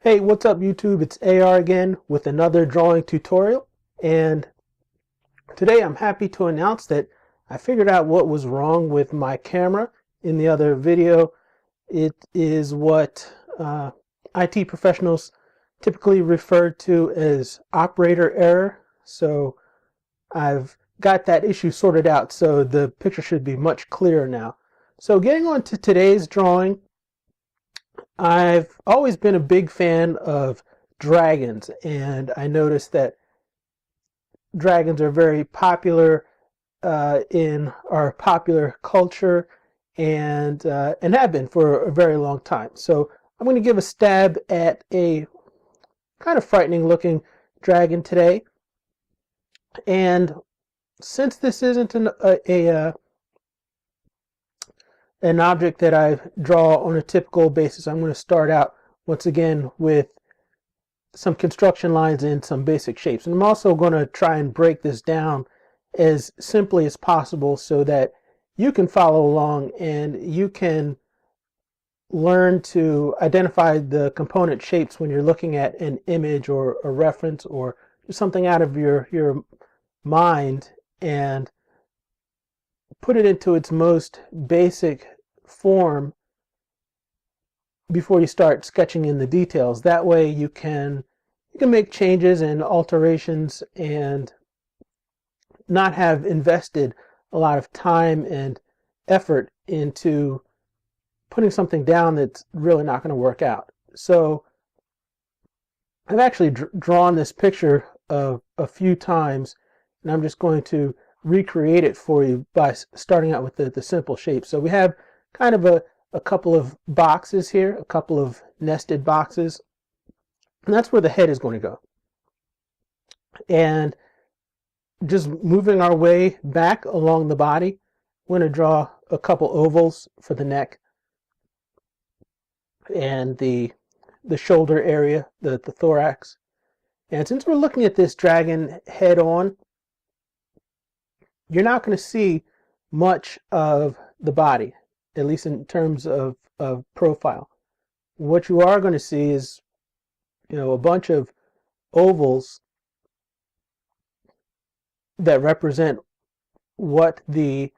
Hey, what's up YouTube? It's AR again with another drawing tutorial, and today I'm happy to announce that I figured out what was wrong with my camera in the other video. It is what IT professionals typically refer to as operator error. So I've got that issue sorted out, so the picture should be much clearer now. So getting on to today's drawing, I've always been a big fan of dragons, and I noticed that dragons are very popular in our popular culture and have been for a very long time. So I'm going to give a stab at a kind of frightening looking dragon today. And since this isn't an object that I draw on a typical basis, I'm going to start out once again with some construction lines and some basic shapes. And I'm also going to try and break this down as simply as possible so that you can follow along and you can learn to identify the component shapes when you're looking at an image or a reference or just something out of your mind and put it into its most basic form before you start sketching in the details. That way you can make changes and alterations and not have invested a lot of time and effort into putting something down that's really not going to work out. So I've actually drawn this picture a few times, and I'm just going to recreate it for you by starting out with the simple shape. So we have kind of a couple of boxes here, a couple of nested boxes, and that's where the head is going to go. And just moving our way back along the body, we're going to draw a couple ovals for the neck and the shoulder area, the thorax. And since we're looking at this dragon head on, you're not going to see much of the body, at least in terms of profile. What you are going to see is, a bunch of ovals that represent what the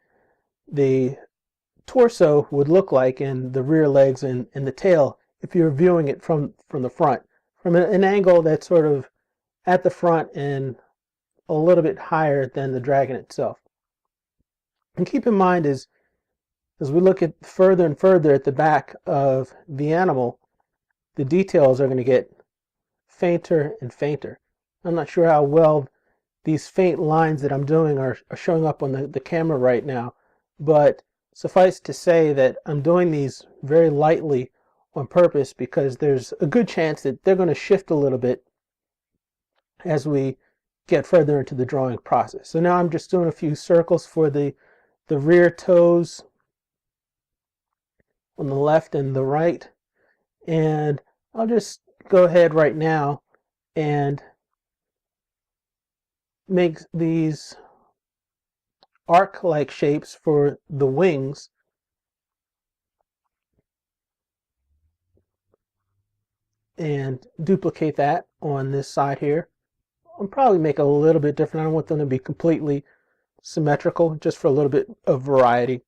torso would look like, and the rear legs and the tail if you're viewing it from the front, from an angle that's sort of at the front and a little bit higher than the dragon itself. And keep in mind as we look at further and further at the back of the animal, the details are going to get fainter and fainter. I'm not sure how well these faint lines that I'm doing are showing up on the camera right now, but suffice to say that I'm doing these very lightly on purpose because there's a good chance that they're going to shift a little bit as we get further into the drawing process. So now I'm just doing a few circles for the rear toes on the left and the right, and I'll just go ahead right now and make these arc-like shapes for the wings. And duplicate that on this side here. I'll probably make it a little bit different. I don't want them to be completely symmetrical, just for a little bit of variety.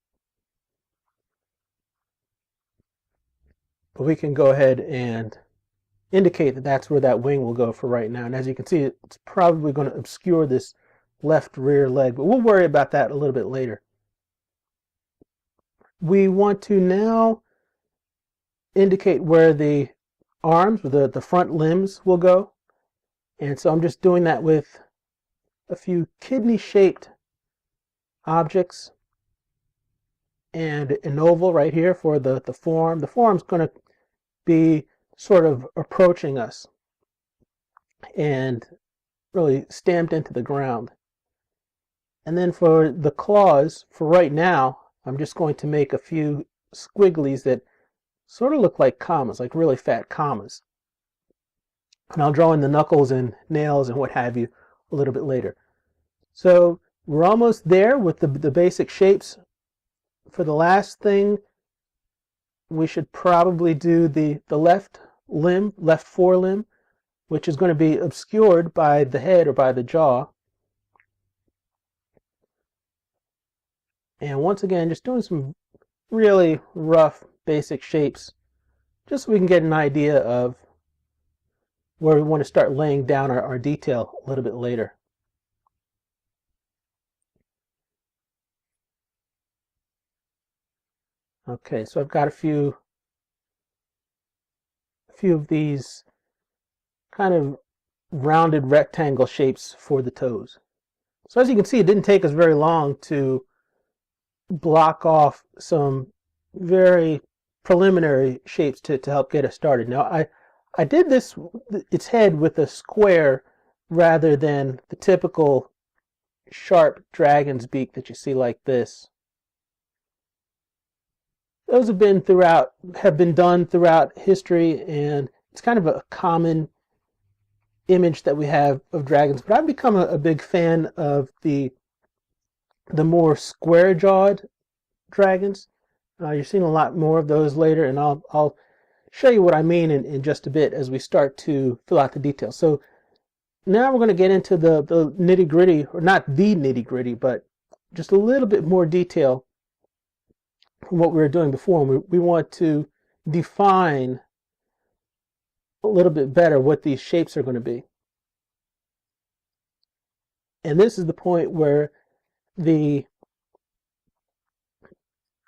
But we can go ahead and indicate that that's where that wing will go for right now. And as you can see, it's probably going to obscure this left rear leg, but we'll worry about that a little bit later. We want to now indicate where the arms, the front limbs, will go. And so I'm just doing that with a few kidney-shaped objects and an oval right here for the forearm. The forearm's going to be sort of approaching us and really stamped into the ground. And then for the claws, for right now, I'm just going to make a few squigglies that sort of look like commas, like really fat commas. And I'll draw in the knuckles and nails and what have you a little bit later. So we're almost there with the basic shapes. For the last thing, we should probably do the left limb, left forelimb, which is going to be obscured by the head or by the jaw. And once again, just doing some really rough basic shapes just so we can get an idea of where we want to start laying down our detail a little bit later. Okay, so I've got a few of these kind of rounded rectangle shapes for the toes. So as you can see, it didn't take us very long to block off some very preliminary shapes to help get us started. Now I did its head with a square rather than the typical sharp dragon's beak that you see like this. Those have been done throughout history, and it's kind of a common image that we have of dragons. But I've become a big fan of the more square-jawed dragons. You're seeing a lot more of those later, and I'll show you what I mean in just a bit as we start to fill out the details. So now we're going to get into the nitty-gritty, or not the nitty-gritty, but just a little bit more detail from what we were doing before. And we want to define a little bit better what these shapes are going to be. And this is the point where you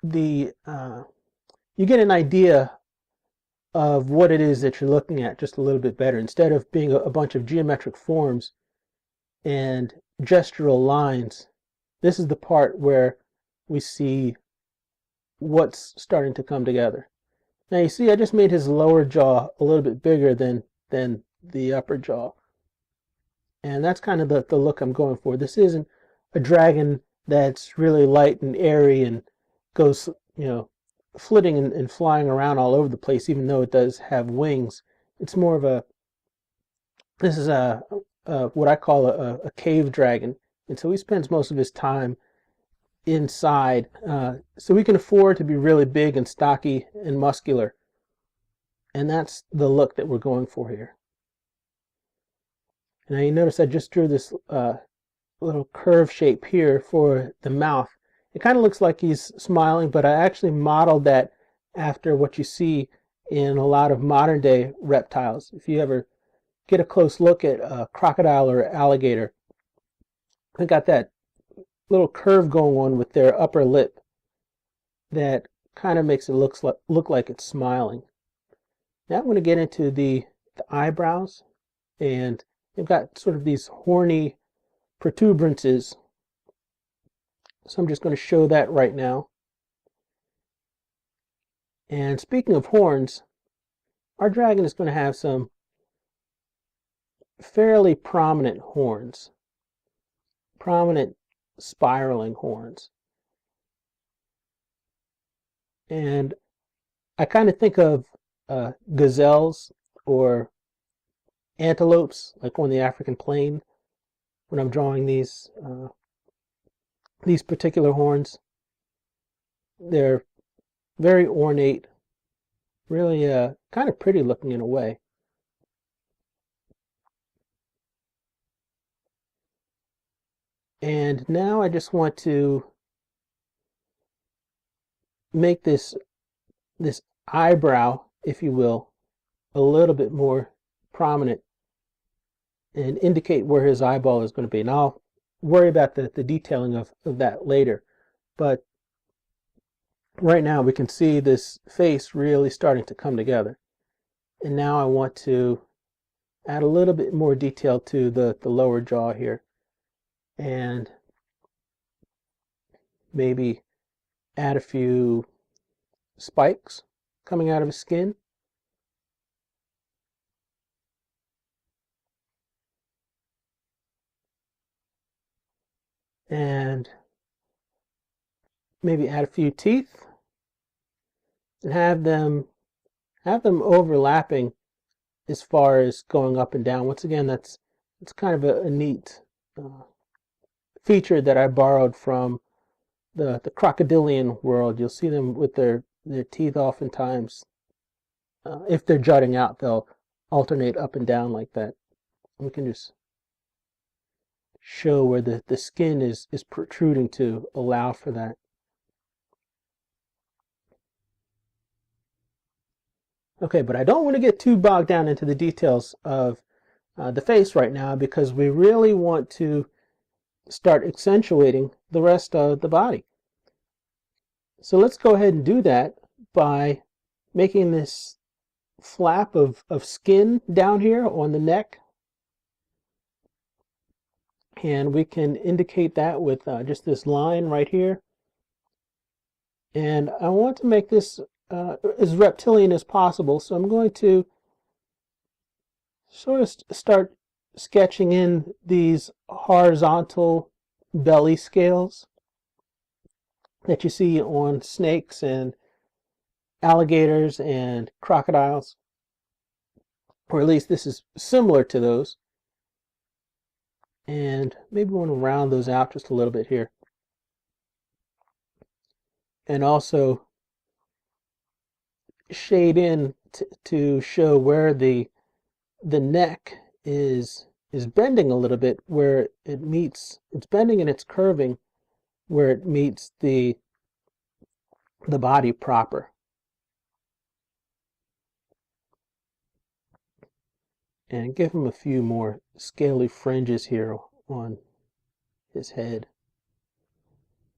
get an idea of what it is that you're looking at just a little bit better. Instead of being a bunch of geometric forms and gestural lines, this is the part where we see what's starting to come together. Now you see I just made his lower jaw a little bit bigger than the upper jaw. And that's kind of the look I'm going for. This isn't a dragon that's really light and airy and goes, flitting and flying around all over the place, even though it does have wings. It's more of this is what I call a cave dragon. And so he spends most of his time inside, so we can afford to be really big and stocky and muscular, and that's the look that we're going for here. Now you notice I just drew this little curve shape here for the mouth. It kind of looks like he's smiling, but I actually modeled that after what you see in a lot of modern day reptiles. If you ever get a close look at a crocodile or alligator, they got that little curve going on with their upper lip that kind of makes it look like it's smiling. Now I'm going to get into the eyebrows, and they've got sort of these horny protuberances. So I'm just going to show that right now. And speaking of horns, our dragon is going to have some fairly prominent horns, prominent spiraling horns. And I kind of think of gazelles or antelopes, like on the African plain, when I'm drawing these particular horns. They're very ornate, really kind of pretty looking in a way. And now I just want to make this eyebrow, if you will, a little bit more prominent and indicate where his eyeball is going to be. And I'll worry about the detailing of that later. But right now we can see this face really starting to come together. And now I want to add a little bit more detail to the lower jaw here. And maybe add a few spikes coming out of his skin. And maybe add a few teeth and have them overlapping as far as going up and down. Once again, it's kind of a neat feature that I borrowed from the crocodilian world. You'll see them with their teeth oftentimes if they're jutting out, they'll alternate up and down like that. We can just show where the skin is protruding to allow for that. Okay, but I don't want to get too bogged down into the details of the face right now, because we really want to start accentuating the rest of the body. So let's go ahead and do that by making this flap of skin down here on the neck. And we can indicate that with just this line right here. And I want to make this as reptilian as possible, so I'm going to sort of start sketching in these horizontal belly scales that you see on snakes and alligators and crocodiles, or at least this is similar to those. And maybe we want to round those out just a little bit here, and also shade in to show where the neck is bending a little bit, where it meets, it's bending and it's curving where it meets the body proper. And give him a few more scaly fringes here on his head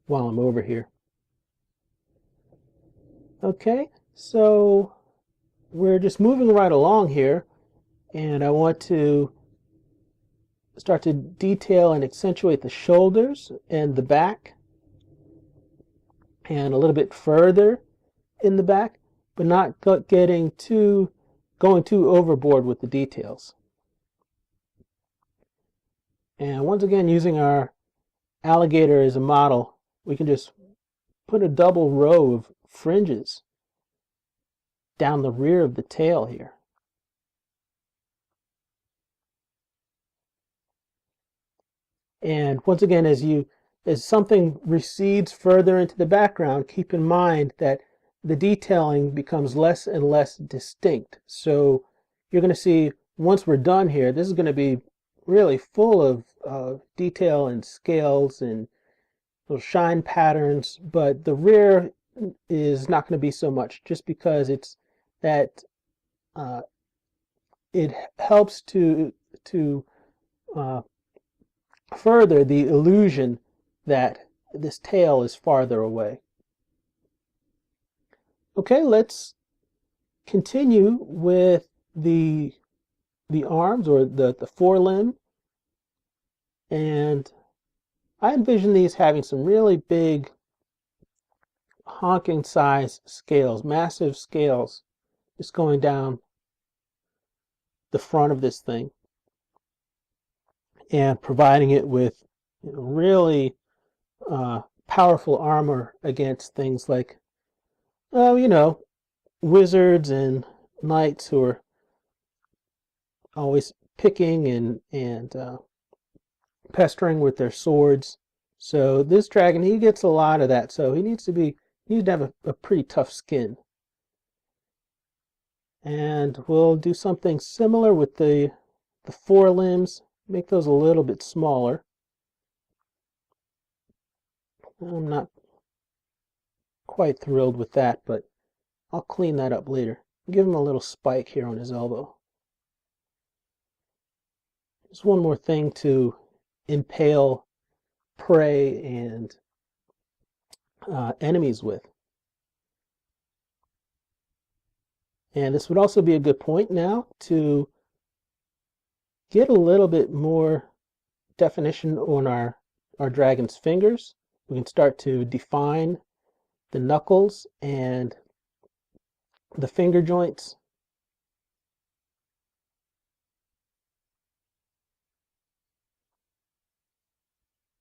while I'm over here. Okay, so we're just moving right along here, and I want to start to detail and accentuate the shoulders and the back, and a little bit further in the back, but not going too overboard with the details. And once again, using our alligator as a model, we can just put a double row of fringes down the rear of the tail here. And once again, as something recedes further into the background, keep in mind that the detailing becomes less and less distinct. So you're going to see, once we're done here, this is going to be really full of detail and scales and little shine patterns, but the rear is not going to be so much, just because it's that it helps to further the illusion that this tail is farther away. Okay, let's continue with the arms, or the forelimb. And I envision these having some really big, honking size scales, massive scales, just going down the front of this thing and providing it with, you know, really powerful armor against things like, you know, wizards and knights who are always picking and pestering with their swords. So this dragon, he gets a lot of that. So he needs to have a pretty tough skin. And we'll do something similar with the forelimbs. Make those a little bit smaller. I'm not quite thrilled with that, but I'll clean that up later. Give him a little spike here on his elbow. Just one more thing to impale prey and enemies with. And this would also be a good point now to get a little bit more definition on our dragon's fingers. We can start to define the knuckles and the finger joints.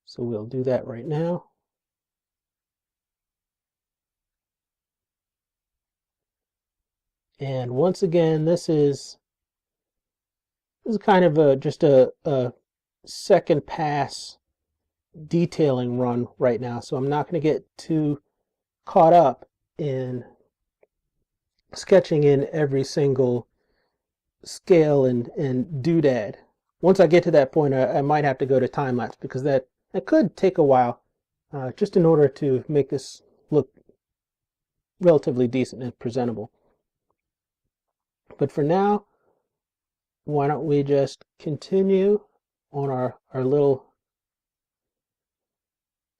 So we'll do that right now. And once again, this is kind of just a second pass detailing run right now. So I'm not going to get too caught up in sketching in every single scale and doodad. Once I get to that point, I might have to go to time lapse because that could take a while, just in order to make this look relatively decent and presentable. But for now, why don't we just continue on our little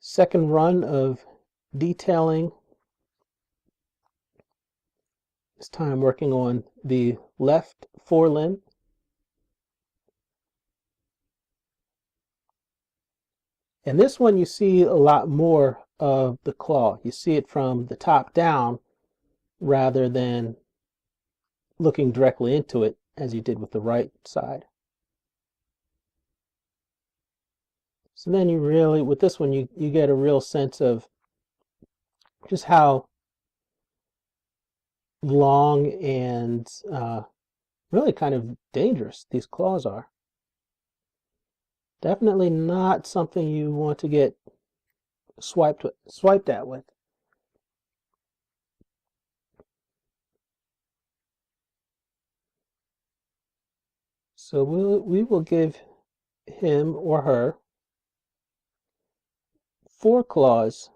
second run of detailing, this time working on the left forelimb. And this one you see a lot more of the claw. You see it from the top down rather than looking directly into it as you did with the right side. So then you really, with this one, you get a real sense of just how long and really kind of dangerous these claws are. Definitely not something you want to get swiped at with. So we will give him or her 4 claws.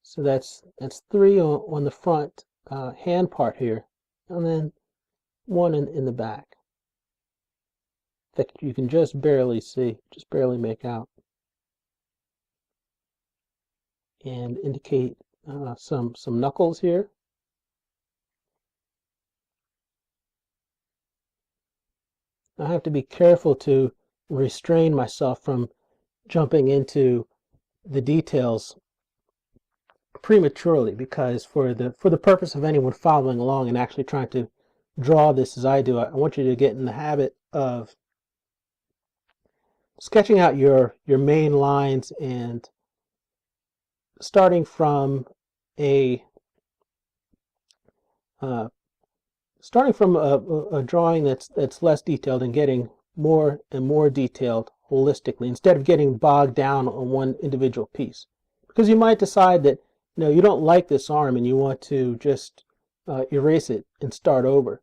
So that's 3 on the front hand part here, and then 1 in the back that you can just barely see, just barely make out, and indicate some knuckles here. I have to be careful to restrain myself from jumping into the details prematurely, because for the purpose of anyone following along and actually trying to draw this as I do, I want you to get in the habit of sketching out your main lines and starting from a drawing that's less detailed and getting more and more detailed holistically, instead of getting bogged down on one individual piece. Because you might decide that you don't like this arm and you want to just erase it and start over.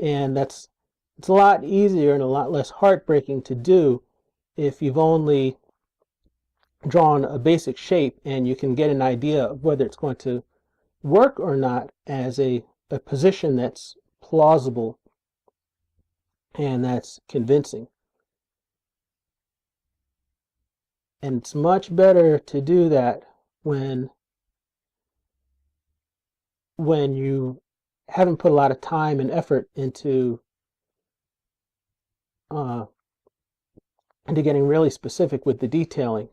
And it's a lot easier and a lot less heartbreaking to do if you've only drawn a basic shape and you can get an idea of whether it's going to work or not as a position that's plausible and that's convincing. And it's much better to do that when you haven't put a lot of time and effort into getting really specific with the detailing.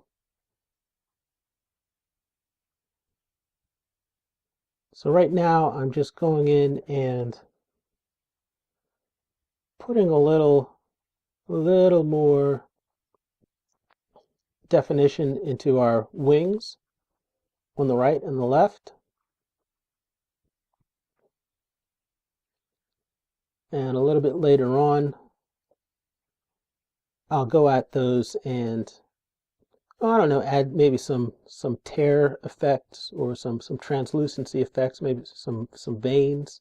So right now I'm just going in and putting a little more definition into our wings on the right and the left. And a little bit later on, I'll go at those and, I don't know, add maybe some tear effects or some translucency effects, maybe some veins.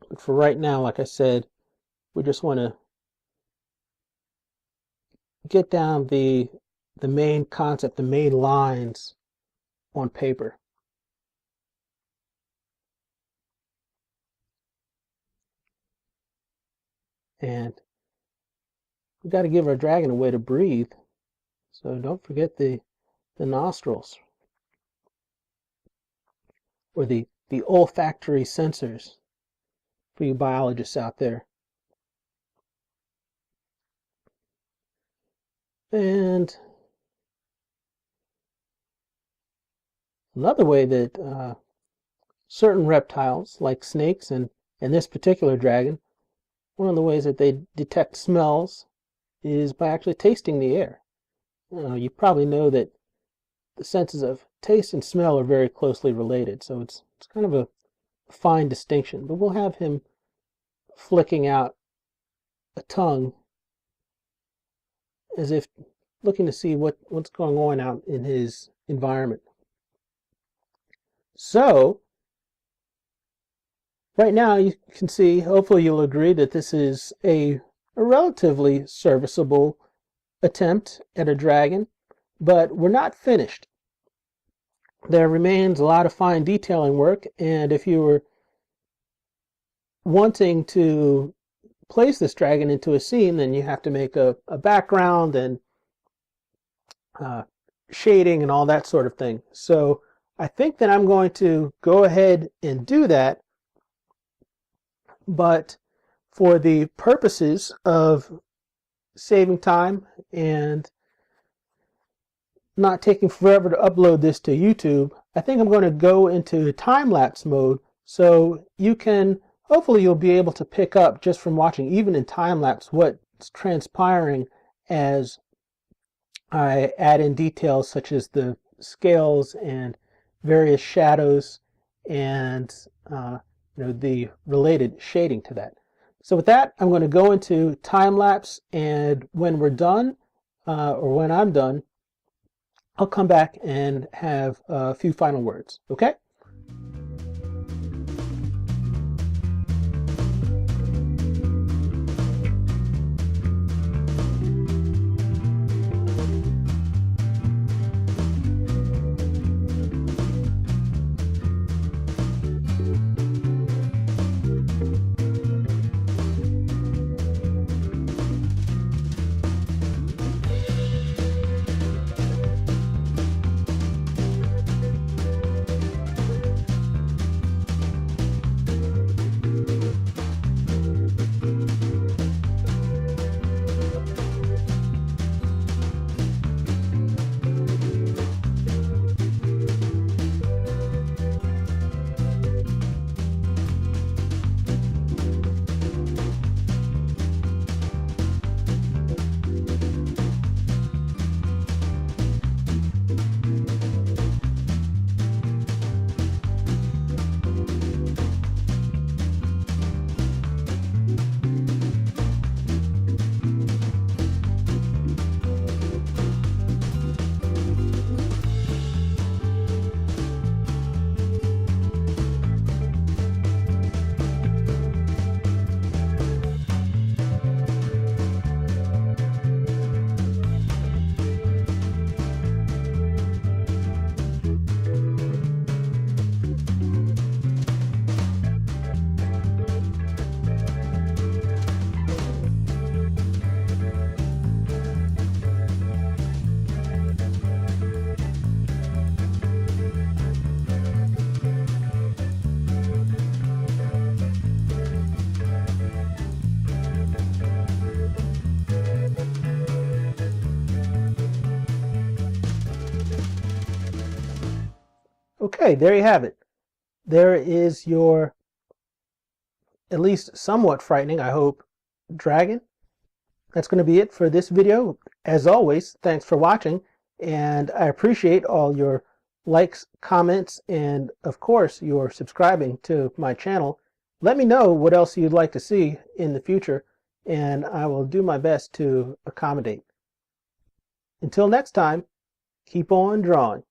But for right now, like I said, we just want to get down the main concept, the main lines on paper. And we've got to give our dragon a way to breathe. So don't forget the nostrils, or the olfactory sensors for you biologists out there. And another way that certain reptiles, like snakes and this particular dragon, one of the ways that they detect smells is by actually tasting the air. You probably know that the senses of taste and smell are very closely related, so it's kind of a fine distinction. But we'll have him flicking out a tongue as if looking to see what's going on out in his environment. So right now you can see, hopefully you'll agree that this is a relatively serviceable attempt at a dragon, but we're not finished. There remains a lot of fine detailing work, and if you were wanting to place this dragon into a scene, then you have to make a background and shading and all that sort of thing. So I think that I'm going to go ahead and do that, but for the purposes of saving time and not taking forever to upload this to YouTube, I think I'm going to go into time-lapse mode, so you can, hopefully you'll be able to pick up just from watching, even in time-lapse, what's transpiring as I add in details such as the scales and various shadows and the related shading to that. So with that, I'm going to go into time-lapse, and when we're done, or when I'm done, I'll come back and have a few final words, okay? Okay, there you have it. There is your, at least somewhat frightening, I hope, dragon. That's going to be it for this video. As always, thanks for watching, and I appreciate all your likes, comments, and of course your subscribing to my channel. Let me know what else you'd like to see in the future, and I will do my best to accommodate. Until next time, keep on drawing.